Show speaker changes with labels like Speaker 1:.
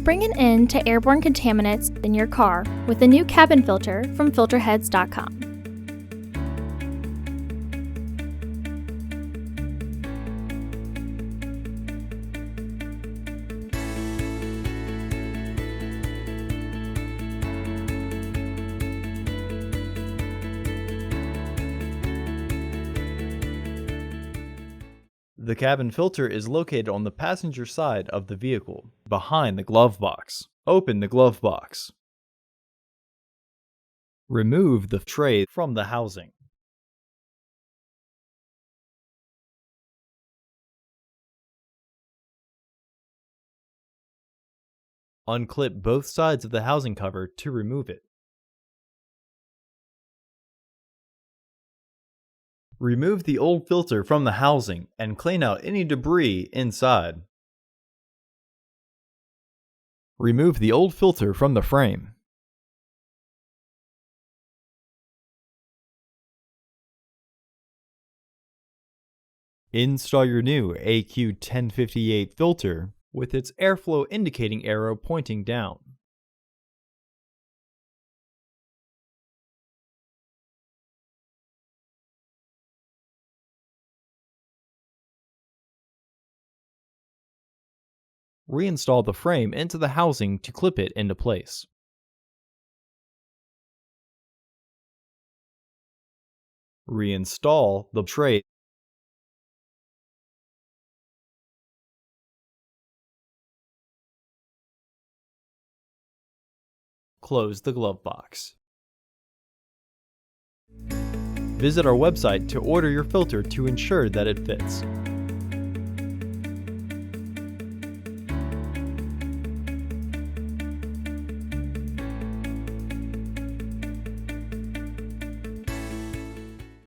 Speaker 1: Bring an end to airborne contaminants in your car with the new cabin filter from Filterheads.com.
Speaker 2: The cabin filter is located on the passenger side of the vehicle, behind the glove box. Open the glove box. Remove the tray from the housing. Unclip both sides of the housing cover to remove it. Remove the old filter from the housing and clean out any debris inside. Remove the old filter from the frame. Install your new AQ1058 filter with its airflow indicating arrow pointing down. Reinstall the frame into the housing to clip it into place. Reinstall the tray. Close the glove box. Visit our website to order your filter to ensure that it fits.